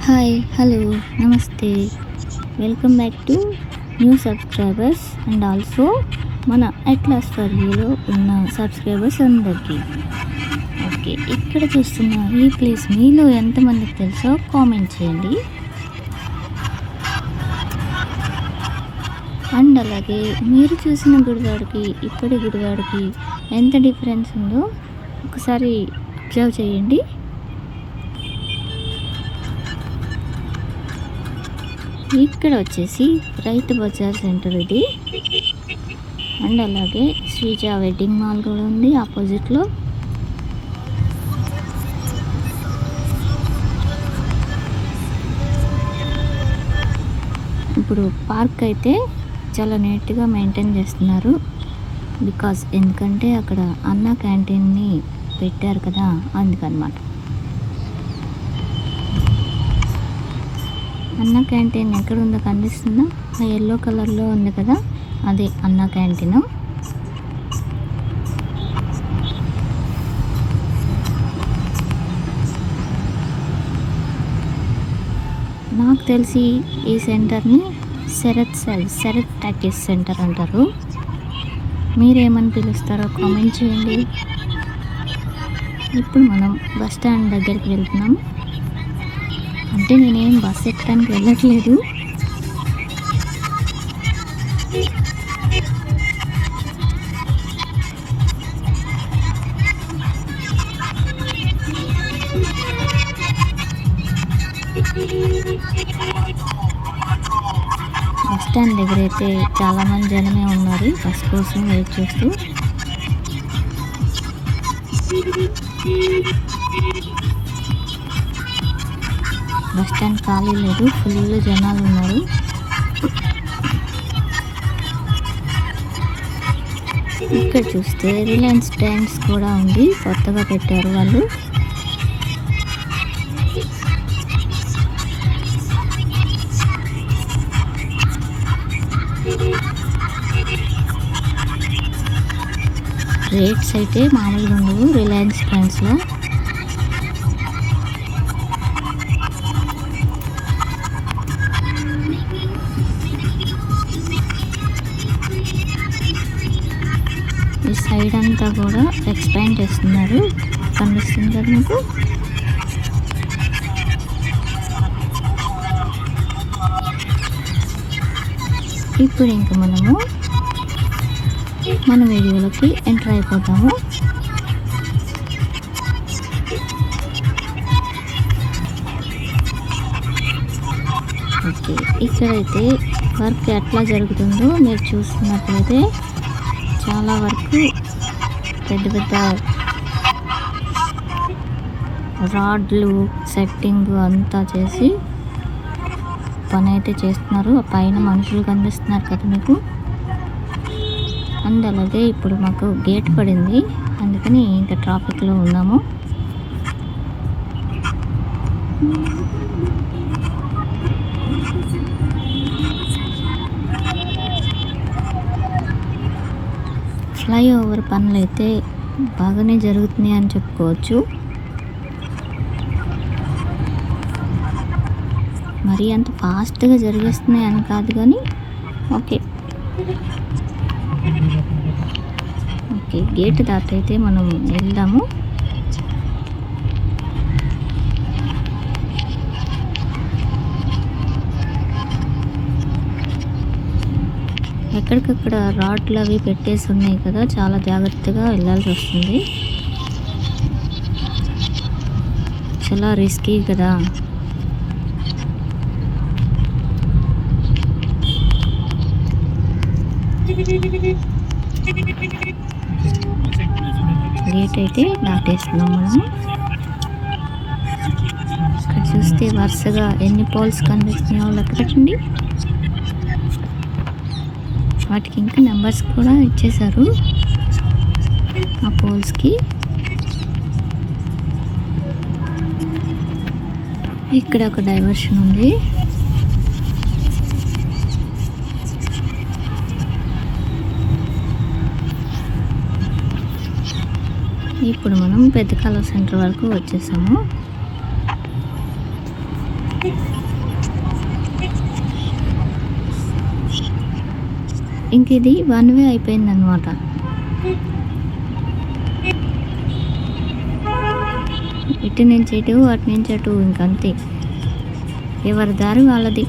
Hi hello నమస్తే welcome back to new subscribers and also మన atlas for యూలో ఉన్న subscribers అందరికీ ఓకే. ఇక్కడ చూస్తున్న ఈ ప్లేస్ మీలో ఎంతమందికి తెలుసో కామెంట్ చేయండి. అండ్ అలాగే మీరు చూసిన గుడివాడకి ఇప్పటి గుడివాడకి ఎంత డిఫరెన్స్ ఉందో ఒకసారి అబ్జర్వ్ చేయండి. ఇక్కడ వచ్చేసి రైతు బజార్ సెంటర్ ఇది. అండ్ అలాగే శ్రీజ వెడ్డింగ్ మాల్ కూడా ఉంది ఆపోజిట్లో. ఇప్పుడు పార్క్ అయితే చాలా నీట్గా మెయింటైన్ చేస్తున్నారు. ఎందుకంటే అక్కడ అన్న క్యాంటీన్ని పెట్టారు కదా, అందుకనమాట. అన్న క్యాంటీన్ ఎక్కడ ఉందో కనిపిస్తుందా? ఆ ఎల్లో కలర్లో ఉంది కదా, అదే అన్న క్యాంటీన్. నాకు తెలిసి ఈ సెంటర్ని శరత్ టాకీస్ సెంటర్ అంటారు. మీరేమని పిలుస్తారో కామెంట్ చేయండి. ఇప్పుడు మనం బస్ స్టాండ్ దగ్గరికి వెళ్తున్నాం. అంటే నేనేం బస్ ఎక్కడానికి వెళ్ళట్లేదు. బస్ స్టాండ్ దగ్గర అయితే చాలామంది జనమే ఉన్నారు బస్ కోసం వెయిట్ చేస్తూ. బస్ స్టాండ్ ఖాళీ లేదు, ఫుల్ జనాలు ఉన్నారు. ఇక్కడ చూస్తే రిలయన్స్ ట్రెండ్స్ కూడా ఉంది, కొత్తగా పెట్టారు వాళ్ళు. రేట్స్ అయితే మామూలుగా ఉండవు రిలయన్స్ ట్రెండ్స్లో. ఈ సైడ్ అంతా కూడా ఎక్స్పాండ్ చేస్తున్నారు, కనిపిస్తుంది కదా మీకు. ఇప్పుడు ఇంకా మనము మన వీడియోలోకి ఎంటర్ అయిపోతాము. ఓకే, ఇక్కడైతే వర్క్ ఎట్లా జరుగుతుందో మీరు చూస్తున్నట్లయితే చాలా వరకు పెద్ద పెద్ద రాడ్లు సెట్టింగ్ అంతా చేసి పని అయితే చేస్తున్నారు. పైన మనుషులు కనిపిస్తున్నారు కదా మీకు. అండ్ అలాగే ఇప్పుడు మాకు గేట్ పడింది, అందుకని ఇంకా ట్రాఫిక్లో ఉన్నాము. ఫ్లైఓవర్ పనులు అయితే బాగానే జరుగుతున్నాయి అని చెప్పుకోవచ్చు. మరి అంత ఫాస్ట్గా జరిగేస్తున్నాయి అని కాదు కానీ ఓకే. గేట్ దాటైతే మనం వెళ్దాము. ఎక్కడికక్కడ రాడ్లు అవి పెట్టేసి ఉన్నాయి కదా, చాలా జాగ్రత్తగా వెళ్ళాల్సి వస్తుంది. చాలా రిస్కీ కదా. గేట్ అయితే దాటేస్తున్నాం మనం. ఇక్కడ చూస్తే వరుసగా ఎన్ని పోల్స్ కనిపిస్తున్నాయో లెక్క పెట్టండి. వాటికి ఇంకా నెంబర్స్ కూడా ఇచ్చేశారు ఆ పోల్స్కి. ఇక్కడ ఒక డైవర్షన్ ఉంది. ఇప్పుడు మనం పెద్ద కాలువ సెంటర్ వరకు వచ్చేసాము. ఇంక ఇది వన్ వే అయిపోయిందనమాట. ఇటు నుంచి ఇటు, అటు నుంచి అటు, ఇంకంతే, ఎవరి దారి వాళ్ళది.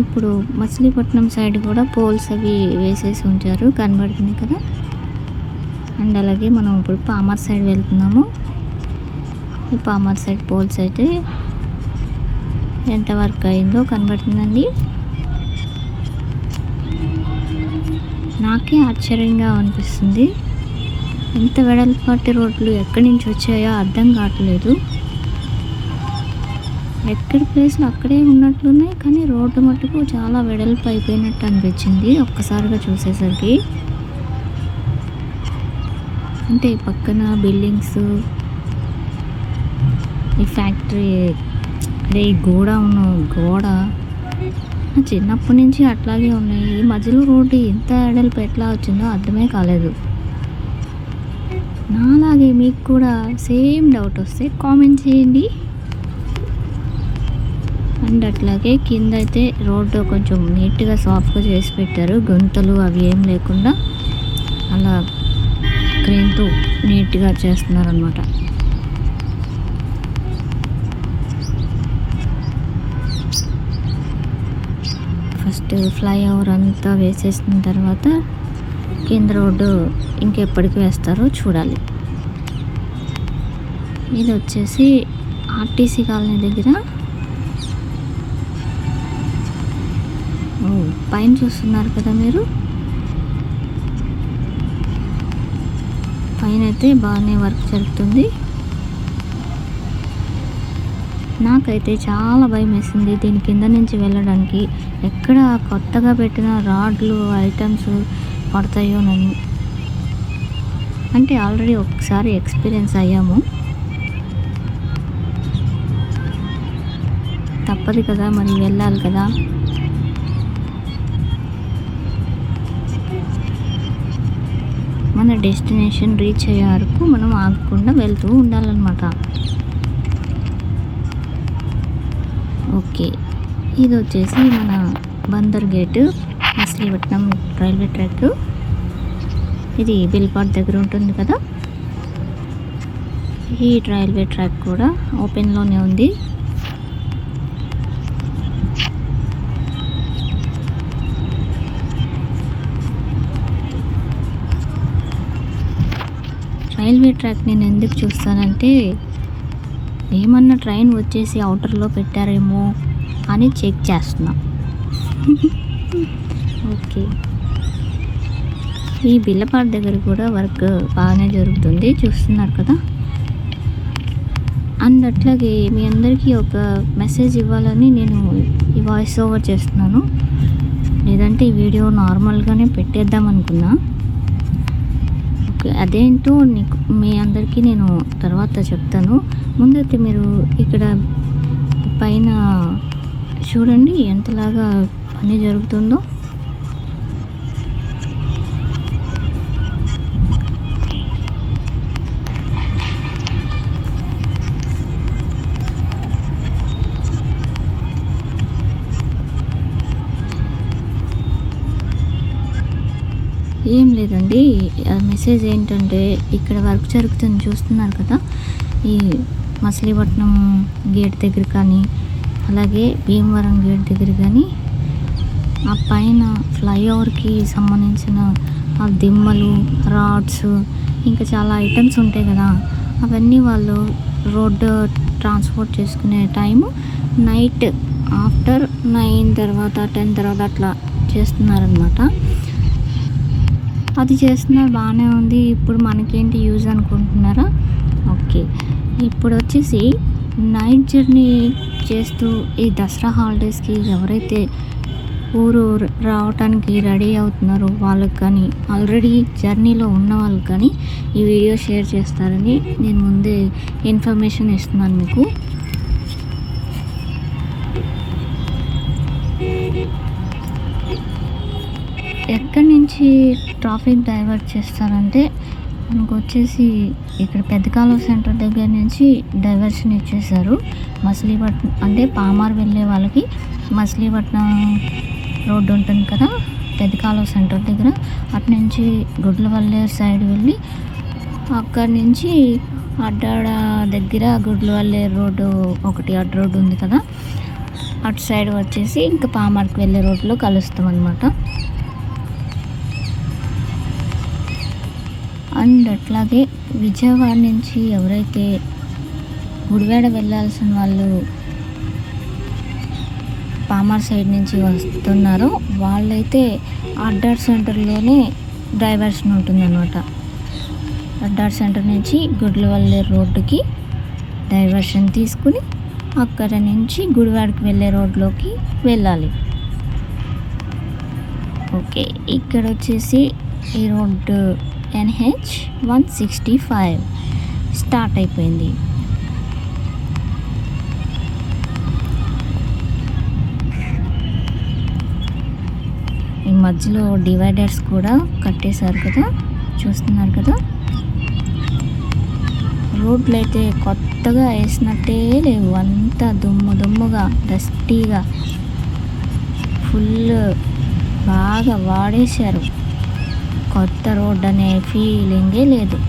ఇప్పుడు మచిలీపట్నం సైడ్ కూడా పోల్స్ అవి వేసేసి ఉంచారు, కనబడుతుంది కదా. అండ్ అలాగే మనం ఇప్పుడు పామర్ సైడ్ వెళ్తున్నాము. ఈ పామర్ సైడ్ పోల్స్ అయితే ఎంత వర్క్ అయిందో కనబడుతుందండి. నాకే ఆశ్చర్యంగా అనిపిస్తుంది, ఎంత వెడల్పాటి రోడ్లు ఎక్కడి నుంచి వచ్చాయో అర్థం కావట్లేదు. ఎక్కడి ప్లేస్లు అక్కడే ఉన్నట్లున్నాయి, కానీ రోడ్డు మట్టుకు చాలా వెడల్పు అయిపోయినట్టు అనిపించింది ఒక్కసారిగా చూసేసరికి. అంటే పక్కన బిల్డింగ్స్, ఈ ఫ్యాక్టరీ, అదే ఈ గోడ చిన్నప్పటి నుంచి అట్లాగే ఉన్నాయి. ఈ మధ్యలో రోడ్డు ఎంత వెడల్పు ఎట్లా వచ్చిందో అర్థమే కాలేదు. నాలాగే మీకు కూడా సేమ్ డౌట్ వస్తే కామెంట్ చేయండి. అండ్ అట్లాగే కింద అయితే రోడ్డు కొంచెం నీట్గా సాఫ్ట్గా చేసి పెట్టారు, గుంతలు అవి ఏం లేకుండా అలా క్రేన్తో నీట్గా చేస్తున్నారనమాట. ఫస్ట్ ఫ్లైఓవర్ అంతా వేసేసిన తర్వాత కింద రోడ్డు ఇంకెప్పటికి వేస్తారో చూడాలి. ఇది వచ్చేసి ఆర్టీసీ కాలనీ దగ్గర. పైన చూస్తున్నారు కదా మీరు, పైన అయితే బాగానే వర్క్ జరుగుతుంది. నాకైతే చాలా భయం వేసింది దీని కింద నుంచి వెళ్ళడానికి. ఎక్కడ కొత్తగా పెట్టిన రాడ్లు ఐటమ్స్ పడతాయోనని. అంటే ఆల్రెడీ ఒకసారి ఎక్స్పీరియన్స్ అయ్యాము, తప్పదు కదా, మరి వెళ్ళాలి కదా. మన డెస్టినేషన్ రీచ్ అయ్యే వరకు మనం ఆగకుండా వెళ్తూ ఉండాలన్నమాట. ఓకే, ఇది వచ్చేసి మన Bandar gate, Machilipatnam railway track. ఇది బిల్పాట్ దగ్గర ఉంటుంది కదా. ఈ రైల్వే ట్రాక్ కూడా ఓపెన్లోనే ఉంది. రైల్వే ట్రాక్ నేను ఎందుకు చూస్తానంటే, ఏమన్నా ట్రైన్ వచ్చేసి అవుటర్లో పెట్టారేమో అని చెక్ చేస్తున్నా. ఓకే, ఈ బిల్లపాట దగ్గర కూడా వర్క్ బాగానే జరుగుతుంది, చూస్తున్నారు కదా. అండ్ అట్లాగే మీ అందరికీ ఒక మెసేజ్ ఇవ్వాలని నేను ఈ వాయిస్ ఓవర్ చేస్తున్నాను. లేదంటే ఈ వీడియో నార్మల్గానే పెట్టేద్దాం అనుకున్నా. అదేంటో నీకు మీ అందరికీ నేను తర్వాత చెప్తాను. ముందైతే మీరు ఇక్కడ పైన చూడండి ఎంతలాగా పని జరుగుతుందో. ఏం లేదండి, మెసేజ్ ఏంటంటే ఇక్కడ వర్క్ జరుగుతుంది చూస్తున్నారు కదా. ఈ మచిలీపట్నం గేట్ దగ్గర కానీ, అలాగే భీమవరం గేట్ దగ్గర కానీ, ఆ పైన ఫ్లైఓవర్కి సంబంధించిన ఆ దిమ్మలు, రాడ్స్, ఇంకా చాలా ఐటమ్స్ ఉంటాయి కదా, అవన్నీ వాళ్ళు రోడ్డు ట్రాన్స్పోర్ట్ చేసుకునే టైము నైట్ ఆఫ్టర్ 9 తర్వాత 10 తర్వాత అట్లా చేస్తున్నారనమాట. అది చేస్తున్నారు, బాగానే ఉంది. ఇప్పుడు మనకేంటి యూజ్ అనుకుంటున్నారా? ఓకే, ఇప్పుడు వచ్చేసి నైట్ జర్నీ చేస్తూ ఈ దసరా హాలిడేస్కి ఎవరైతే ఊరు రావటానికి రెడీ అవుతున్నారో వాళ్ళకి కానీ, ఆల్రెడీ జర్నీలో ఉన్న వాళ్ళకి కానీ ఈ వీడియో షేర్ చేస్తారని నేను ముందే ఇన్ఫర్మేషన్ ఇస్తున్నాను మీకు. ఎక్కడి నుంచి ట్రాఫిక్ డైవర్ట్ చేస్తారంటే ఇంకొచ్చేసి ఇక్కడ పెద్ద కాలువ సెంటర్ దగ్గర నుంచి డైవర్షన్ ఇచ్చేసారు. మచిలీపట్నం అంటే పామార్ వెళ్ళే వాళ్ళకి మచిలీపట్నం రోడ్డు ఉంటుంది కదా పెద్ద కాలువ సెంటర్ దగ్గర, అటు నుంచి గుడ్లవల్లేరు సైడ్ వెళ్ళి అక్కడి నుంచి అడ్డాడ దగ్గర గుడ్లవల్లేరు రోడ్డు ఒకటి అడ్డు రోడ్డు ఉంది కదా, అటు సైడ్ వచ్చేసి ఇంకా పామార్కి వెళ్ళే రోడ్లో కలుస్తాం అన్నమాట. అండ్ అట్లాగే విజయవాడ నుంచి ఎవరైతే గుడివాడ వెళ్ళాల్సిన వాళ్ళు పామార్ సైడ్ నుంచి వస్తున్నారో వాళ్ళైతే అడ్డార్ సెంటర్లోనే డైవర్షన్ ఉంటుందన్నమాట. అడ్డార్ సెంటర్ నుంచి గుడ్లవల్లేరు రోడ్డుకి డైవర్షన్ తీసుకుని అక్కడ నుంచి గుడివాడకి వెళ్ళే రోడ్లోకి వెళ్ళాలి. ఓకే, ఇక్కడ వచ్చేసి ఈ రోడ్డు NH 165 స్టార్ట్ అయిపోయింది. ఈ మధ్యలో డివైడర్స్ కూడా కట్టేశారు కదా, చూస్తున్నారు కదా. రోడ్లు అయితే కొత్తగా వేసినట్టే లేవు, అంతా దుమ్ముగా డస్టీగా ఫుల్ బాగా వాడేశారు. కొత్త రోడ్ అనే ఫీలింగే లేదు.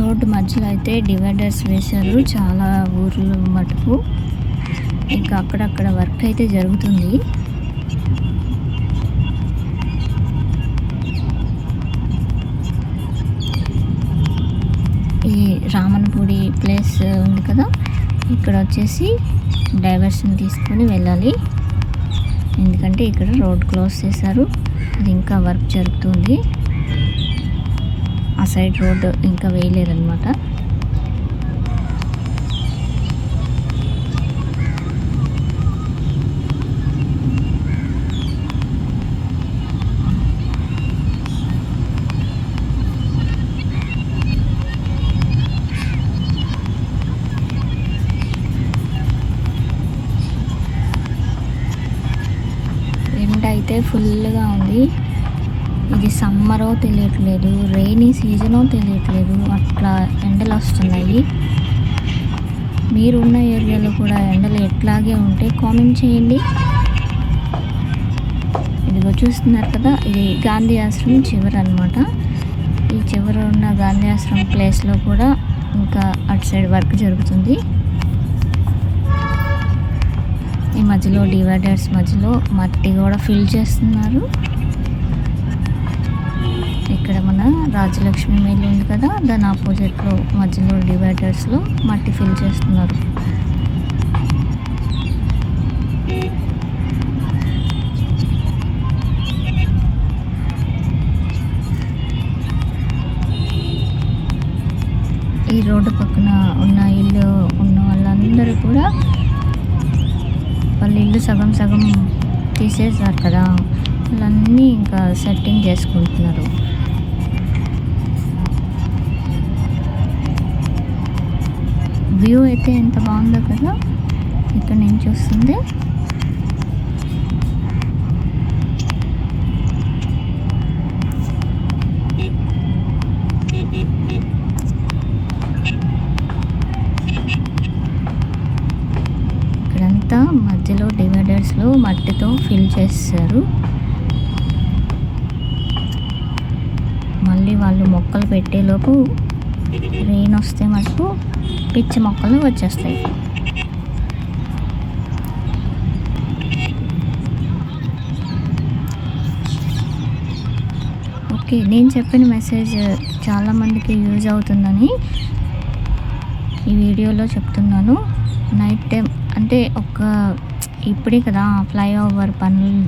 రోడ్డు మధ్యలో అయితే డివైడర్స్ వేశారు చాలా ఊర్లు మటుకు. ఇంకా అక్కడక్కడ వర్క్ అయితే జరుగుతుంది. ఈ రామన్పూడి ప్లేస్ ఉంది కదా, ఇక్కడ వచ్చేసి డైవర్షన్ తీసుకొని వెళ్ళాలి. ఎందుకంటే ఇక్కడ రోడ్ క్లోజ్ చేశారు, అది ఇంకా వర్క్ జరుగుతుంది. ఆ సైడ్ రోడ్ ఇంకా వేయలేదన్నమాట. ఎండ అయితే ఫుల్గా ఉంది. ఇది సమ్మరో తెలియట్లేదు, రైనీ సీజనో తెలియట్లేదు, అట్లా ఎండలు వస్తున్నాయి. మీరున్న ఏరియాలో కూడా ఎండలు ఎట్లాగే ఉంటే కామెంట్ చేయండి. ఇదిగో చూస్తున్నారు కదా, ఇది గాంధీ ఆశ్రమం చివర అనమాట. ఈ చివర ఉన్న గాంధీ ఆశ్రమం ప్లేస్లో కూడా ఇంకా అటు సైడ్ వర్క్ జరుగుతుంది. ఈ మధ్యలో డివైడర్స్ మధ్యలో మట్టి కూడా ఫిల్ చేస్తున్నారు. ఇక్కడ మన రాజలక్ష్మి మిల్ ఉంది కదా, దాని ఆపోజిట్లో మధ్యలో డివైడర్స్లో మట్టి ఫిల్ చేస్తున్నారు. ఈ రోడ్డు పక్కన ఉన్న ఇల్లు ఉన్న వాళ్ళందరూ కూడా వాళ్ళ ఇల్లు సగం సగం తీసేసారు కదా, వాళ్ళన్నీ ఇంకా సెట్టింగ్ చేసుకుంటున్నారు. వ్యూ అయితే ఎంత బాగుందో కదా ఇక్కడ నుంచి వస్తుంది. ఇక్కడంతా మధ్యలో డివైడర్స్లో మట్టితో ఫిల్ చేస్తారు. మళ్ళీ వాళ్ళు మొక్కలు పెట్టేలోపు రెయిన్ వస్తే మటుకు పిచ్చి మొక్కలు వచ్చేస్తాయి. ఓకే, నేను చెప్పిన మెసేజ్ చాలామందికి యూజ్ అవుతుందని ఈ వీడియోలో చెప్తున్నాను. నైట్ టైం అంటే ఇప్పుడే కదా ఫ్లైఓవర్ పనులు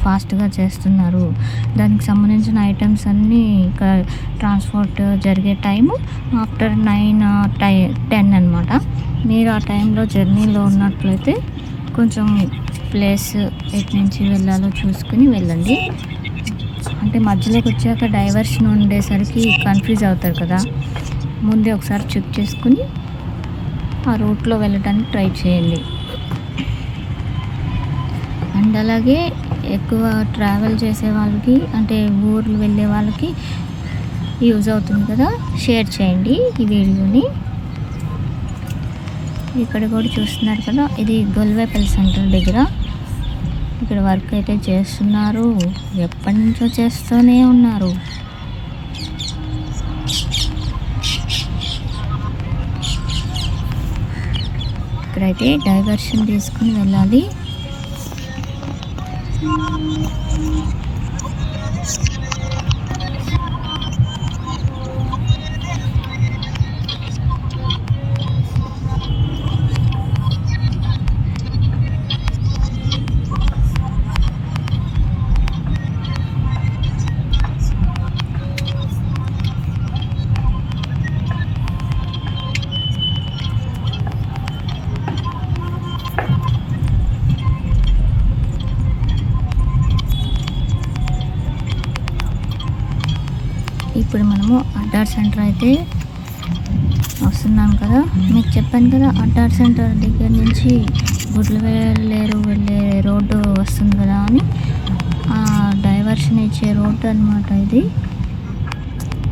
ఫాస్ట్గా చేస్తున్నారు. దానికి సంబంధించిన ఐటమ్స్ అన్నీ ట్రాన్స్పోర్ట్ జరిగే టైము ఆఫ్టర్ 9-10 అనమాట. మీరు ఆ టైంలో జర్నీలో ఉన్నట్లయితే కొంచెం ప్లేస్ ఎటు నుంచి వెళ్ళాలో చూసుకుని వెళ్ళండి. అంటే మధ్యలోకి వచ్చాక డైవర్షన్ ఉండేసరికి కన్ఫ్యూజ్ అవుతారు కదా. ముందే ఒకసారి చెక్ చేసుకుని ఆ రూట్లో వెళ్ళడానికి ట్రై చేయండి. అండ్ అలాగే ఎక్కువ ట్రావెల్ చేసే వాళ్ళకి, అంటే ఊర్లు వెళ్ళే వాళ్ళకి యూజ్ అవుతుంది కదా, షేర్ చేయండి ఈ వీడియోని. ఇక్కడ కూడా చూస్తున్నారు కదా, ఇది గొల్వేపల్లి సెంటర్ దగ్గర ఇక్కడ వర్క్ అయితే చేస్తున్నారు. ఎప్పటి నుంచో చేస్తూనే ఉన్నారు. ఇక్కడైతే డైవర్షన్ తీసుకుని వెళ్ళాలి. ఇప్పుడు మనము అడ్డార్ సెంటర్ అయితే వస్తున్నాం కదా. మీకు చెప్పాను కదా, అడ్డార్ సెంటర్ దగ్గర నుంచి గుడ్లవేలేరు వెళ్ళే రోడ్డు వస్తుంది కదా అని, ఆ డైవర్షన్ ఇచ్చే రోడ్డు అనమాట ఇది.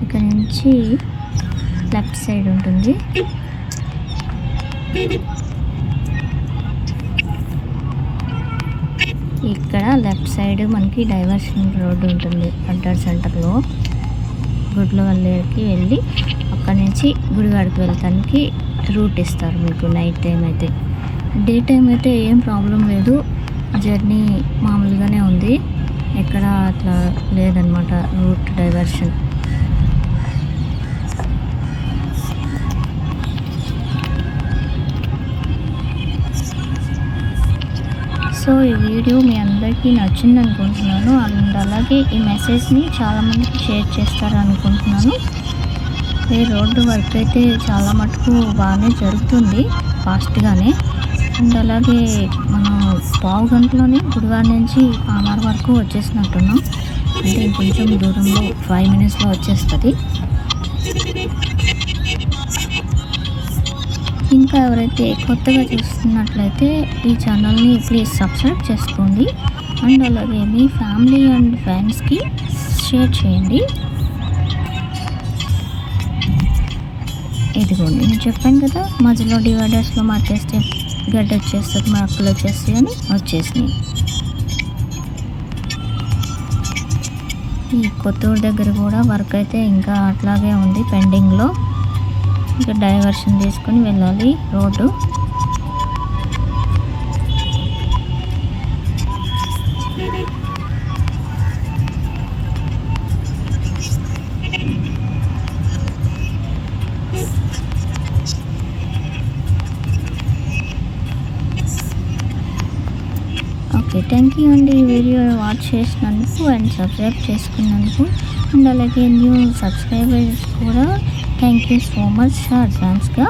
ఇక్కడ నుంచి లెఫ్ట్ సైడ్ ఉంటుంది. ఇక్కడ లెఫ్ట్ సైడ్ మనకి డైవర్షన్ రోడ్డు ఉంటుంది అడ్డార్ సెంటర్లో. గుడ్లవల్లేరుకి వెళ్ళి అక్కడి నుంచి గుడివాడకి వెళ్తానికి రూట్ ఇస్తారు మీకు నైట్ టైం అయితే. డే టైం అయితే ఏం ప్రాబ్లం లేదు, జర్నీ మామూలుగానే ఉంది, ఎక్కడ అట్లా లేదనమాట రూట్ డైవర్షన్. సో ఈ వీడియో మీ అందరికీ నచ్చింది అనుకుంటున్నాను. అండ్ అలాగే ఈ మెసేజ్ని చాలామందికి షేర్ చేస్తారు అనుకుంటున్నాను. ఈ రోడ్డు వర్క్ అయితే చాలా మటుకు బాగానే జరుగుతుంది, ఫాస్ట్గానే. అండ్ అలాగే మనం పావు గంటలోనే గుడివాడ నుంచి పామార్ వరకు వచ్చేసినట్టున్నాం. అంటే ఇంకొంచెం దూరంలో 5 minutesలో వచ్చేస్తుంది. ఇంకా ఎవరైతే కొత్తగా చూస్తున్నట్లయితే ఈ ఛానల్ని ప్లీజ్ సబ్స్క్రైబ్ చేసుకోండి. అండ్ అలాగే మీ ఫ్యామిలీ అండ్ ఫ్రెండ్స్కి షేర్ చేయండి. ఇదిగోండి, నేను చెప్పాను కదా, మధ్యలో డివైడర్స్లో మార్చేస్తే గడ్డ వచ్చేస్తుంది, మార్కులు వచ్చేస్తాయి అని వచ్చేసినాయి. ఈ కొత్తూరు దగ్గర కూడా వర్క్ అయితే ఇంకా అట్లాగే ఉంది పెండింగ్లో. ఇంకా డైవర్షన్ తీసుకొని వెళ్ళాలి రోడ్డు. ఓకే, థ్యాంక్ యూ అండి ఈ వీడియో వాచ్ చేసినందుకు అండ్ సబ్స్క్రైబ్ చేసుకున్నందుకు. అండ్ అలాగే న్యూ సబ్స్క్రైబర్స్ కూడా థ్యాంక్ యూ సో మచ్ అడ్వాన్స్గా.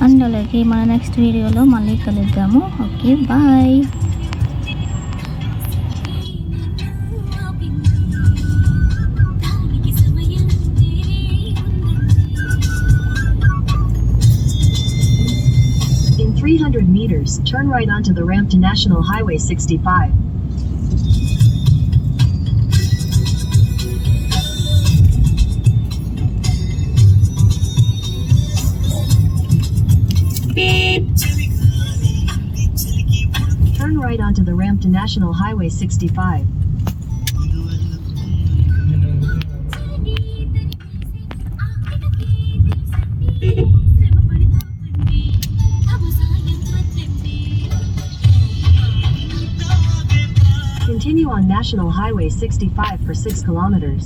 అండ్ అలాగే మన నెక్స్ట్ వీడియోలో మళ్ళీ కలుద్దాము. Okay, bye. In 300 meters, turn right onto the ramp to National Highway 65. Turn right onto the ramp to National Highway 65. Continue on National Highway 65 for 6 kilometers.